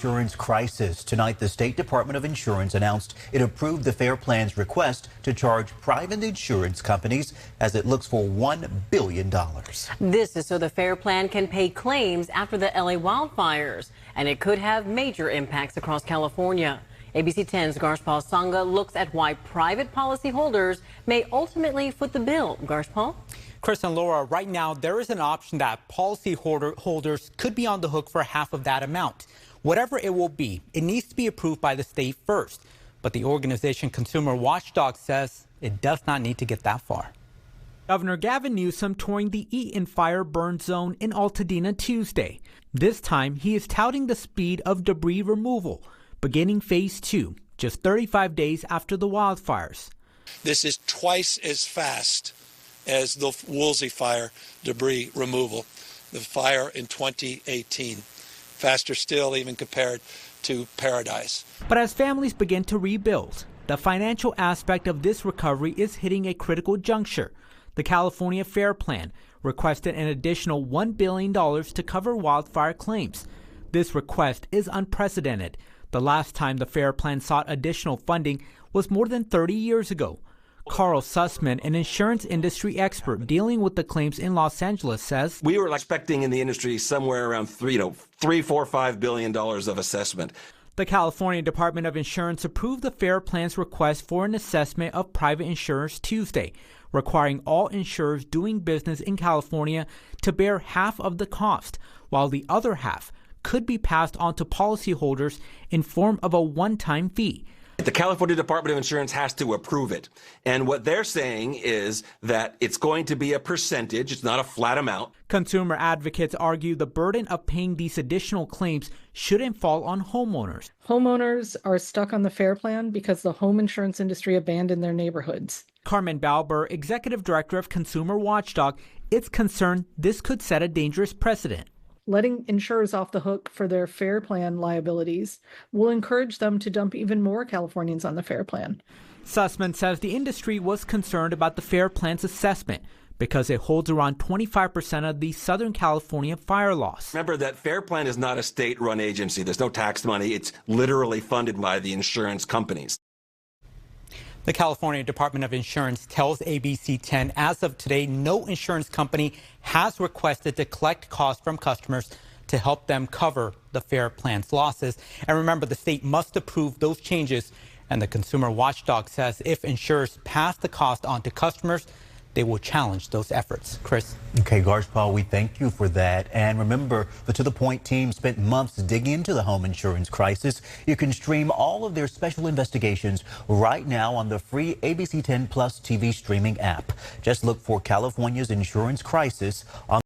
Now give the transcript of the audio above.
Insurance crisis. Tonight, the State Department of Insurance announced it approved the FAIR Plan's request to charge private insurance companies as it looks for $1 billion. This is so the FAIR Plan can pay claims after the LA wildfires, and it could have major impacts across California. ABC 10's Garshpal Sangha looks at why private policyholders may ultimately foot the bill. Garshpal? Chris and Laura, right now there is an option that policyholders could be on the hook for half of that amount. Whatever it will be, it needs to be approved by the state first. But the organization Consumer Watchdog says it does not need to get that far. Governor Gavin Newsom touring the Eaton fire burn zone in Altadena Tuesday. This time, he is touting the speed of debris removal, beginning phase 2, just 35 days after the wildfires. This is twice as fast as the Woolsey fire debris removal, the fire in 2018. Faster still, even compared to Paradise. But as families begin to rebuild, the financial aspect of this recovery is hitting a critical juncture. The California FAIR Plan requested an additional $1 billion to cover wildfire claims. This request is unprecedented. The last time the FAIR Plan sought additional funding was more than 30 years ago. Carl Sussman, an insurance industry expert dealing with the claims in Los Angeles, says we were expecting in the industry somewhere around $3, $4, $5 billion of assessment. The California Department of Insurance approved the FAIR Plan's request for an assessment of private insurers Tuesday, requiring all insurers doing business in California to bear half of the cost, while the other half could be passed on to policyholders in form of a one-time fee. The California Department of Insurance has to approve it. And what they're saying is that it's going to be a percentage. It's not a flat amount. Consumer advocates argue the burden of paying these additional claims shouldn't fall on homeowners. Homeowners are stuck on the FAIR Plan because the home insurance industry abandoned their neighborhoods. Carmen Balber, executive director of Consumer Watchdog, is concerned this could set a dangerous precedent. Letting insurers off the hook for their FAIR Plan liabilities will encourage them to dump even more Californians on the FAIR Plan. Sussman says the industry was concerned about the FAIR Plan's assessment because it holds around 25% of the Southern California fire loss. Remember that FAIR Plan is not a state-run agency. There's no tax money. It's literally funded by the insurance companies. The California Department of Insurance tells ABC 10 as of today, no insurance company has requested to collect costs from customers to help them cover the FAIR Plan's losses. And remember, the state must approve those changes. And the Consumer Watchdog says if insurers pass the cost on to customers, they will challenge those efforts. Chris? Okay, Garshpal, we thank you for that. And remember, the To The Point team spent months digging into the home insurance crisis. You can stream all of their special investigations right now on the free ABC 10 Plus TV streaming app. Just look for California's insurance crisis on